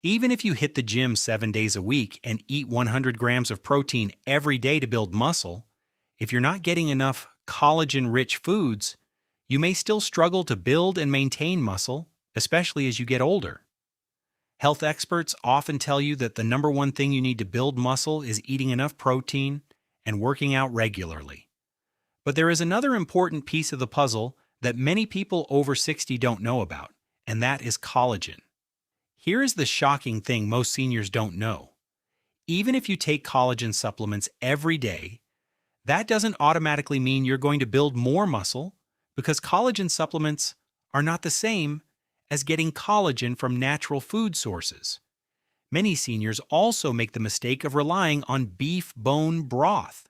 Even if you hit the gym 7 days a week and eat 100 grams of protein every day to build muscle, if you're not getting enough collagen-rich foods, you may still struggle to build and maintain muscle, especially as you get older. Health experts often tell you that the number one thing you need to build muscle is eating enough protein and working out regularly. But there is another important piece of the puzzle that many people over 60 don't know about, and that is collagen. Here is the shocking thing most seniors don't know. Even if you take collagen supplements every day, that doesn't automatically mean you're going to build more muscle because collagen supplements are not the same as getting collagen from natural food sources. Many seniors also make the mistake of relying on beef bone broth.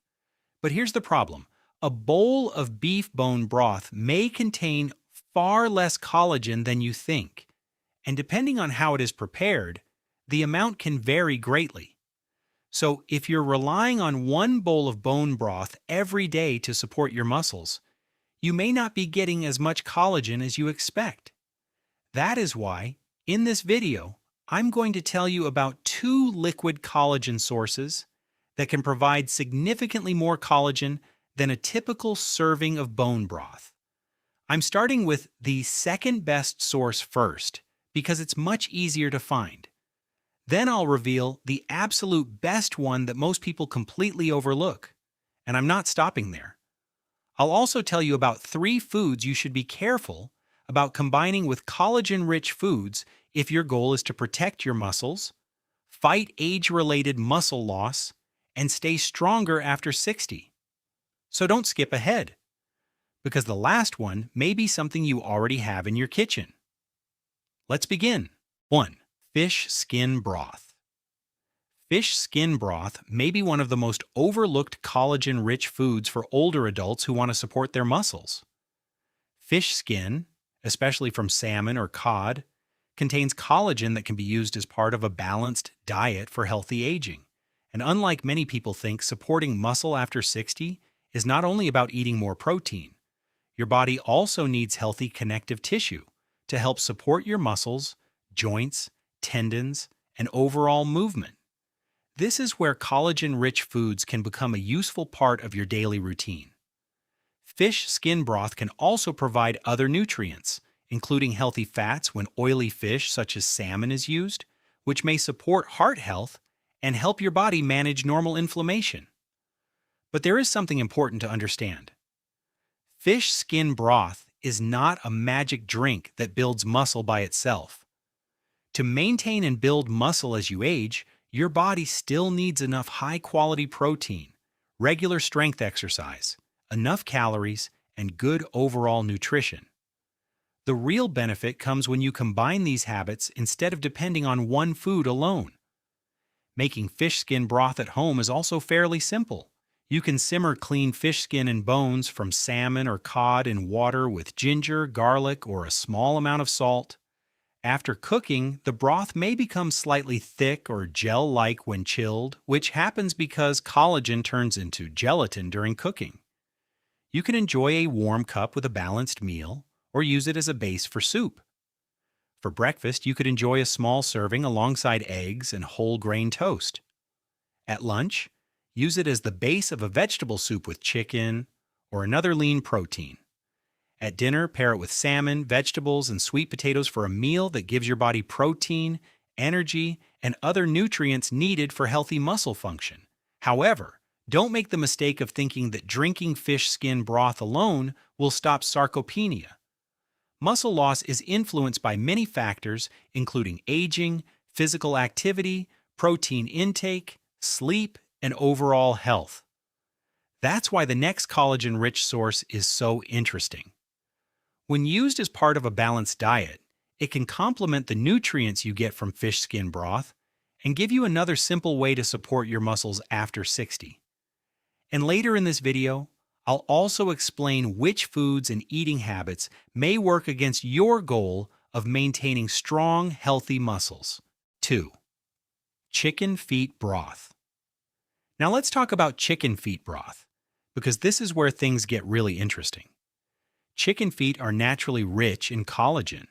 But here's the problem. A bowl of beef bone broth may contain far less collagen than you think. And depending on how it is prepared, the amount can vary greatly. So if you're relying on one bowl of bone broth every day to support your muscles, you may not be getting as much collagen as you expect. That is why, in this video, I'm going to tell you about 2 liquid collagen sources that can provide significantly more collagen than a typical serving of bone broth. I'm starting with the second best source first, because it's much easier to find. Then I'll reveal the absolute best one that most people completely overlook. And I'm not stopping there. I'll also tell you about 3 foods you should be careful about combining with collagen-rich foods if your goal is to protect your muscles, fight age-related muscle loss, and stay stronger after 60. So don't skip ahead, because the last one may be something you already have in your kitchen. Let's begin. 1. Fish skin broth. Fish skin broth may be one of the most overlooked collagen-rich foods for older adults who want to support their muscles. Fish skin, especially from salmon or cod, contains collagen that can be used as part of a balanced diet for healthy aging. And unlike many people think, supporting muscle after 60 is not only about eating more protein. Your body also needs healthy connective tissue to help support your muscles, joints, tendons, and overall movement. This is where collagen-rich foods can become a useful part of your daily routine. Fish skin broth can also provide other nutrients, including healthy fats when oily fish such as salmon is used, which may support heart health and help your body manage normal inflammation. But there is something important to understand. Fish skin broth is not a magic drink that builds muscle by itself. To maintain and build muscle as you age, your body still needs enough high-quality protein, regular strength exercise, enough calories, and good overall nutrition. The real benefit comes when you combine these habits instead of depending on one food alone. Making fish skin broth at home is also fairly simple. You can simmer clean fish skin and bones from salmon or cod in water with ginger, garlic, or a small amount of salt. After cooking, the broth may become slightly thick or gel-like when chilled, which happens because collagen turns into gelatin during cooking. You can enjoy a warm cup with a balanced meal, or use it as a base for soup. For breakfast, you could enjoy a small serving alongside eggs and whole grain toast. At lunch, use it as the base of a vegetable soup with chicken or another lean protein. At dinner, pair it with salmon, vegetables, and sweet potatoes for a meal that gives your body protein, energy, and other nutrients needed for healthy muscle function. However, don't make the mistake of thinking that drinking fish skin broth alone will stop sarcopenia. Muscle loss is influenced by many factors, including aging, physical activity, protein intake, sleep, and overall health. That's why the next collagen-rich source is so interesting. When used as part of a balanced diet, it can complement the nutrients you get from fish skin broth and give you another simple way to support your muscles after 60. And later in this video, I'll also explain which foods and eating habits may work against your goal of maintaining strong, healthy muscles. 2. Chicken feet broth. Now let's talk about chicken feet broth, because this is where things get really interesting. Chicken feet are naturally rich in collagen,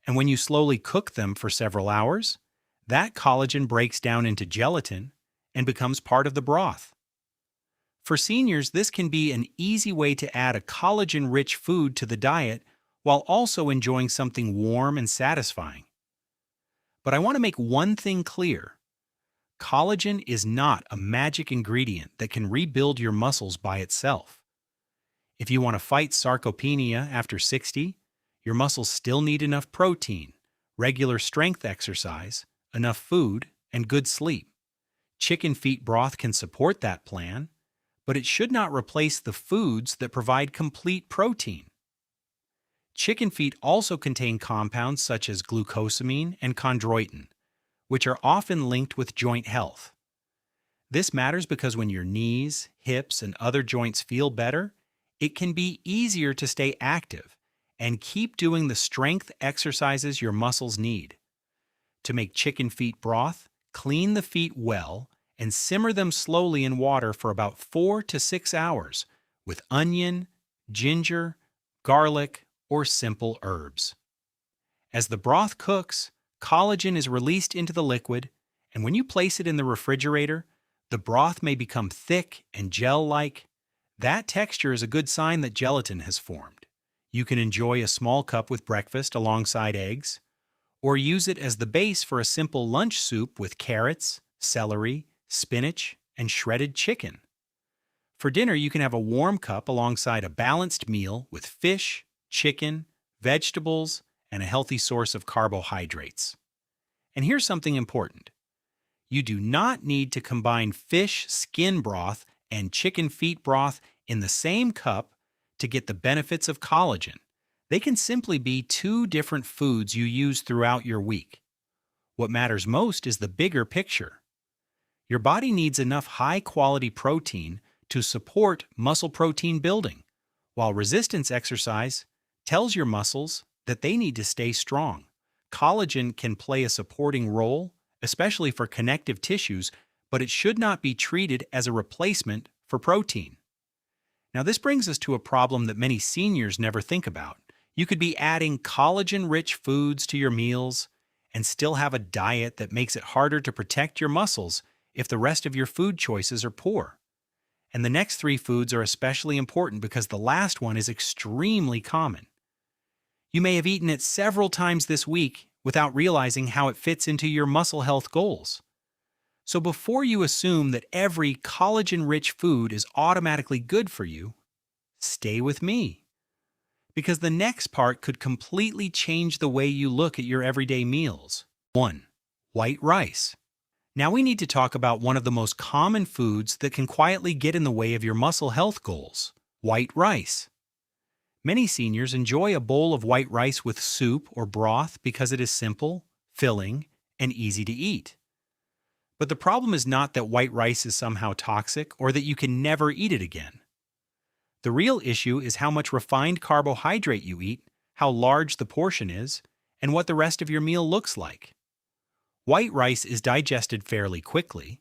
and when you slowly cook them for several hours, That collagen breaks down into gelatin and becomes part of the broth. For seniors, this can be an easy way to add a collagen-rich food to the diet while also enjoying something warm and satisfying. But I want to make one thing clear. Collagen is not a magic ingredient that can rebuild your muscles by itself. If you want to fight sarcopenia after 60, your muscles still need enough protein, regular strength exercise, enough food, and good sleep. Chicken feet broth can support that plan, but it should not replace the foods that provide complete protein. Chicken feet also contain compounds such as glucosamine and chondroitin, which are often linked with joint health. This matters because when your knees, hips, and other joints feel better, it can be easier to stay active and keep doing the strength exercises your muscles need. To make chicken feet broth, clean the feet well and simmer them slowly in water for about 4 to 6 hours with onion, ginger, garlic, or simple herbs. As the broth cooks, collagen is released into the liquid, and when you place it in the refrigerator, the broth may become thick and gel-like. That texture is a good sign that gelatin has formed. You can enjoy a small cup with breakfast alongside eggs, or use it as the base for a simple lunch soup with carrots, celery, spinach, and shredded chicken. For dinner, you can have a warm cup alongside a balanced meal with fish, chicken, vegetables, and a healthy source of carbohydrates. And here's something important. You do not need to combine fish skin broth and chicken feet broth in the same cup to get the benefits of collagen. They can simply be two different foods you use throughout your week. What matters most is the bigger picture. Your body needs enough high-quality protein to support muscle protein building, while resistance exercise tells your muscles that they need to stay strong. Collagen can play a supporting role, especially for connective tissues, but it should not be treated as a replacement for protein. Now, this brings us to a problem that many seniors never think about. You could be adding collagen-rich foods to your meals and still have a diet that makes it harder to protect your muscles if the rest of your food choices are poor. And the next 3 foods are especially important because the last one is extremely common. You may have eaten it several times this week without realizing how it fits into your muscle health goals. So before you assume that every collagen-rich food is automatically good for you, stay with me. Because the next part could completely change the way you look at your everyday meals. 1. White rice. Now we need to talk about one of the most common foods that can quietly get in the way of your muscle health goals: white rice. Many seniors enjoy a bowl of white rice with soup or broth because it is simple, filling, and easy to eat. But the problem is not that white rice is somehow toxic or that you can never eat it again. The real issue is how much refined carbohydrate you eat, how large the portion is, and what the rest of your meal looks like. White rice is digested fairly quickly,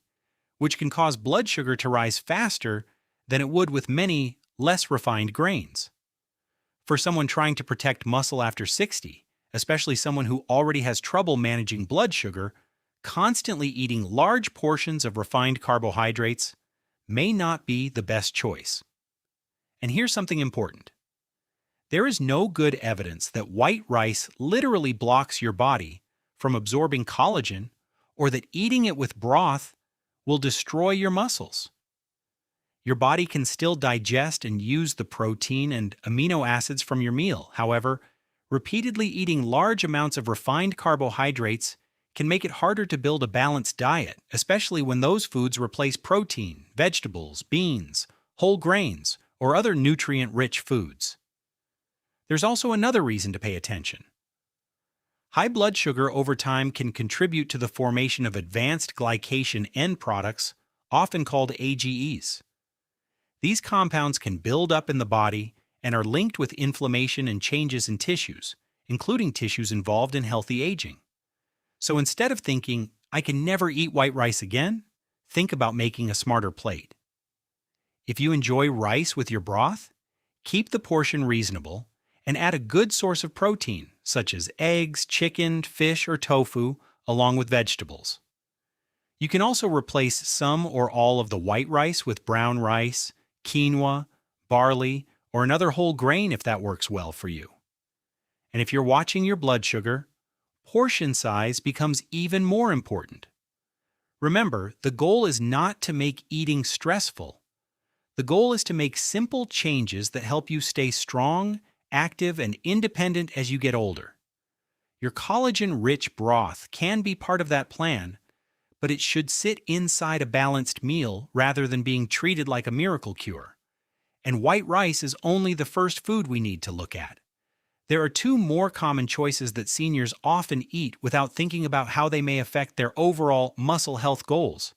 which can cause blood sugar to rise faster than it would with many less refined grains. For someone trying to protect muscle after 60, especially someone who already has trouble managing blood sugar, constantly eating large portions of refined carbohydrates may not be the best choice. And here's something important. There is no good evidence that white rice literally blocks your body from absorbing collagen or that eating it with broth will destroy your muscles. Your body can still digest and use the protein and amino acids from your meal. However, repeatedly eating large amounts of refined carbohydrates can make it harder to build a balanced diet, especially when those foods replace protein, vegetables, beans, whole grains, or other nutrient-rich foods. There's also another reason to pay attention. High blood sugar over time can contribute to the formation of advanced glycation end products, often called AGEs. These compounds can build up in the body and are linked with inflammation and changes in tissues, including tissues involved in healthy aging. So instead of thinking, I can never eat white rice again, think about making a smarter plate. If you enjoy rice with your broth, keep the portion reasonable and add a good source of protein, such as eggs, chicken, fish, or tofu, along with vegetables. You can also replace some or all of the white rice with brown rice, quinoa, barley, or another whole grain if that works well for you. And if you're watching your blood sugar, portion size becomes even more important. Remember, the goal is not to make eating stressful. The goal is to make simple changes that help you stay strong, active, and independent as you get older. Your collagen-rich broth can be part of that plan, but it should sit inside a balanced meal rather than being treated like a miracle cure. And white rice is only the first food we need to look at. There are two more common choices that seniors often eat without thinking about how they may affect their overall muscle health goals.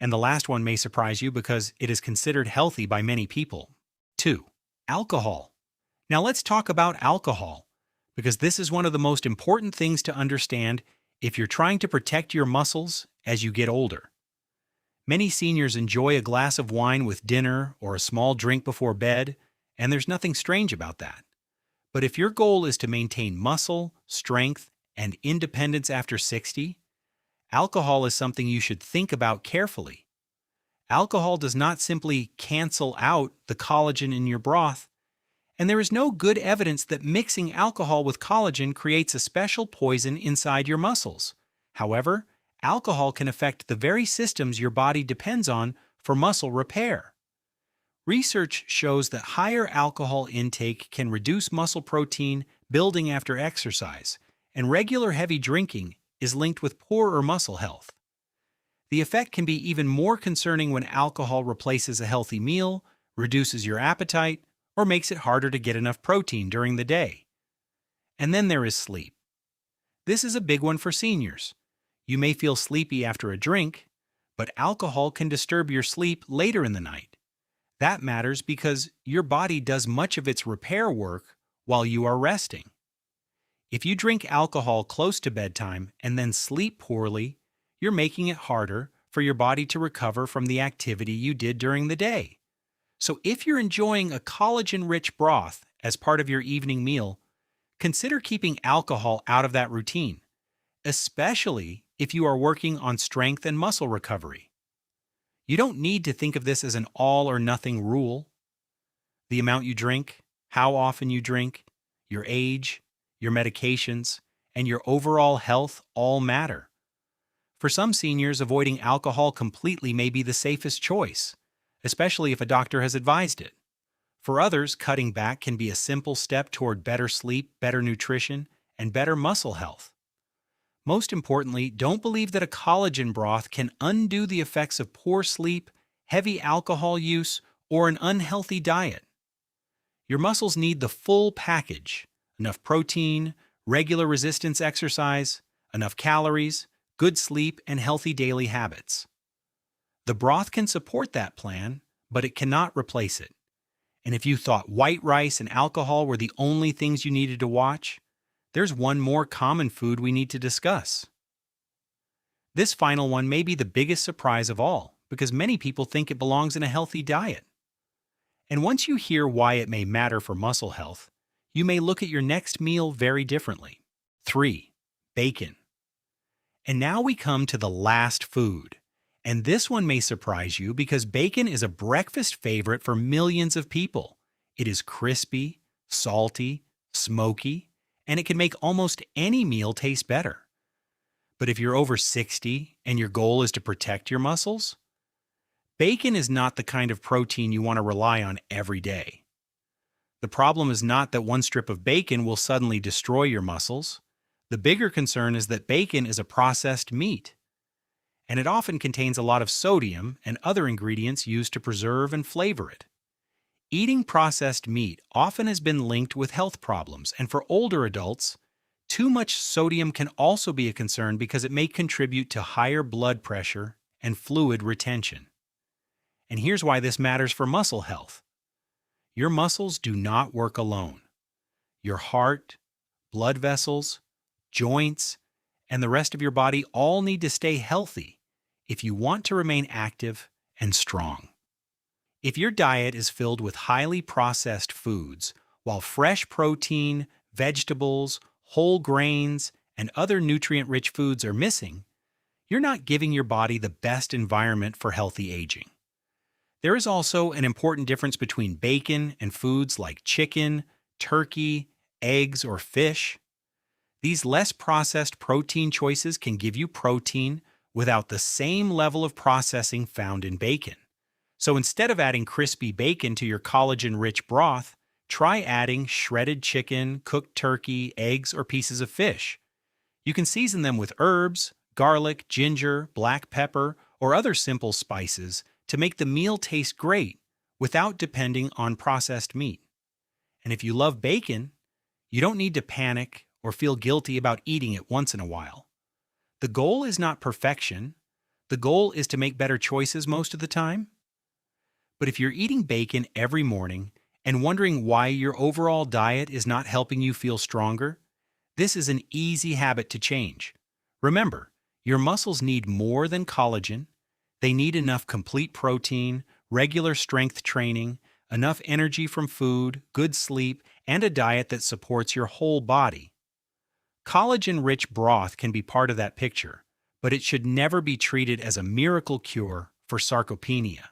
And the last one may surprise you because it is considered healthy by many people. 2. Alcohol. Now let's talk about alcohol, because this is one of the most important things to understand if you're trying to protect your muscles as you get older. Many seniors enjoy a glass of wine with dinner or a small drink before bed, and there's nothing strange about that. But if your goal is to maintain muscle, strength, and independence after 60, alcohol is something you should think about carefully. Alcohol does not simply cancel out the collagen in your broth, and there is no good evidence that mixing alcohol with collagen creates a special poison inside your muscles. However, alcohol can affect the very systems your body depends on for muscle repair. Research shows that higher alcohol intake can reduce muscle protein building after exercise, and regular heavy drinking is linked with poorer muscle health. The effect can be even more concerning when alcohol replaces a healthy meal, reduces your appetite, or makes it harder to get enough protein during the day. And then there is sleep. This is a big one for seniors. You may feel sleepy after a drink, but alcohol can disturb your sleep later in the night. That matters because your body does much of its repair work while you are resting. If you drink alcohol close to bedtime and then sleep poorly, you're making it harder for your body to recover from the activity you did during the day. So if you're enjoying a collagen-rich broth as part of your evening meal, consider keeping alcohol out of that routine, especially if you are working on strength and muscle recovery. You don't need to think of this as an all-or-nothing rule. The amount you drink, how often you drink, your age, your medications, and your overall health all matter. For some seniors, avoiding alcohol completely may be the safest choice, especially if a doctor has advised it. For others, cutting back can be a simple step toward better sleep, better nutrition, and better muscle health. Most importantly, don't believe that a collagen broth can undo the effects of poor sleep, heavy alcohol use, or an unhealthy diet. Your muscles need the full package: enough protein, regular resistance exercise, enough calories, good sleep, and healthy daily habits. The broth can support that plan, but it cannot replace it. And if you thought white rice and alcohol were the only things you needed to watch, there's one more common food we need to discuss. This final one may be the biggest surprise of all, because many people think it belongs in a healthy diet. And once you hear why it may matter for muscle health, you may look at your next meal very differently. 3. Bacon. And now we come to the last food. And this one may surprise you because bacon is a breakfast favorite for millions of people. It is crispy, salty, smoky, and it can make almost any meal taste better. But if you're over 60 and your goal is to protect your muscles, bacon is not the kind of protein you want to rely on every day. The problem is not that one strip of bacon will suddenly destroy your muscles. The bigger concern is that bacon is a processed meat, and it often contains a lot of sodium and other ingredients used to preserve and flavor it. Eating processed meat often has been linked with health problems, and for older adults, too much sodium can also be a concern because it may contribute to higher blood pressure and fluid retention. And here's why this matters for muscle health. Your muscles do not work alone. Your heart, blood vessels, joints, and the rest of your body all need to stay healthy if you want to remain active and strong. If your diet is filled with highly processed foods, while fresh protein, vegetables, whole grains, and other nutrient-rich foods are missing, you're not giving your body the best environment for healthy aging. There is also an important difference between bacon and foods like chicken, turkey, eggs, or fish. These less processed protein choices can give you protein without the same level of processing found in bacon. So instead of adding crispy bacon to your collagen-rich broth, try adding shredded chicken, cooked turkey, eggs, or pieces of fish. You can season them with herbs, garlic, ginger, black pepper, or other simple spices to make the meal taste great without depending on processed meat. And if you love bacon, you don't need to panic or feel guilty about eating it once in a while. The goal is not perfection. The goal is to make better choices most of the time. But if you're eating bacon every morning and wondering why your overall diet is not helping you feel stronger, this is an easy habit to change. Remember, your muscles need more than collagen. They need enough complete protein, regular strength training, enough energy from food, good sleep, and a diet that supports your whole body. Collagen-rich broth can be part of that picture, but it should never be treated as a miracle cure for sarcopenia.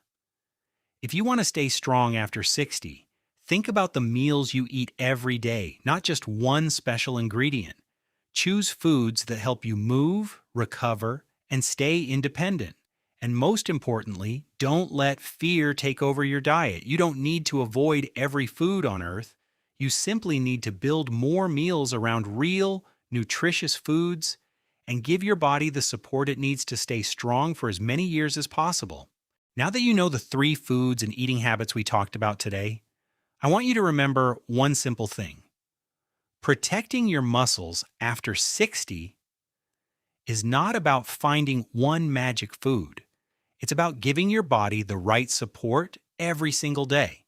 If you want to stay strong after 60, think about the meals you eat every day, not just one special ingredient. Choose foods that help you move, recover, and stay independent. And most importantly, don't let fear take over your diet. You don't need to avoid every food on earth. You simply need to build more meals around real, nutritious foods and give your body the support it needs to stay strong for as many years as possible. Now that you know the 3 foods and eating habits we talked about today, I want you to remember one simple thing. Protecting your muscles after 60 is not about finding one magic food. It's about giving your body the right support every single day.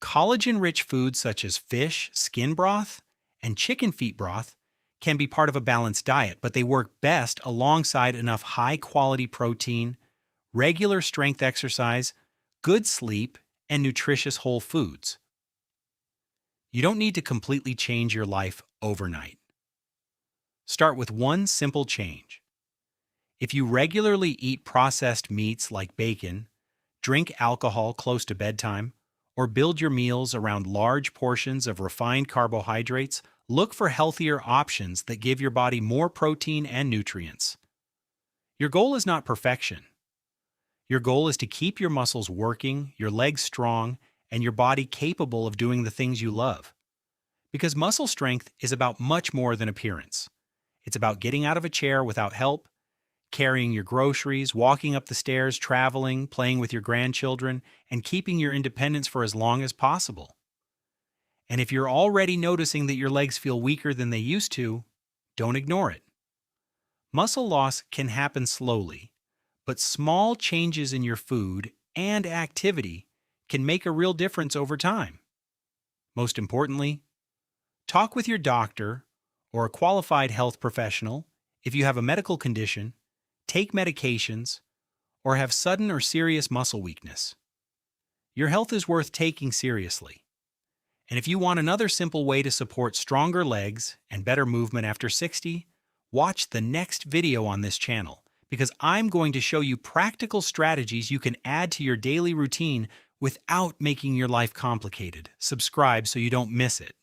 Collagen-rich foods such as fish, skin broth, and chicken feet broth can be part of a balanced diet, but they work best alongside enough high-quality protein, regular strength exercise, good sleep, and nutritious whole foods. You don't need to completely change your life overnight. Start with one simple change. If you regularly eat processed meats like bacon, drink alcohol close to bedtime, or build your meals around large portions of refined carbohydrates, look for healthier options that give your body more protein and nutrients. Your goal is not perfection. Your goal is to keep your muscles working, your legs strong, and your body capable of doing the things you love. Because muscle strength is about much more than appearance. It's about getting out of a chair without help, carrying your groceries, walking up the stairs, traveling, playing with your grandchildren, and keeping your independence for as long as possible. And if you're already noticing that your legs feel weaker than they used to, don't ignore it. Muscle loss can happen slowly, but small changes in your food and activity can make a real difference over time. Most importantly, talk with your doctor or a qualified health professional if you have a medical condition, take medications, or have sudden or serious muscle weakness. Your health is worth taking seriously. And if you want another simple way to support stronger legs and better movement after 60, watch the next video on this channel, because I'm going to show you practical strategies you can add to your daily routine without making your life complicated. Subscribe so you don't miss it.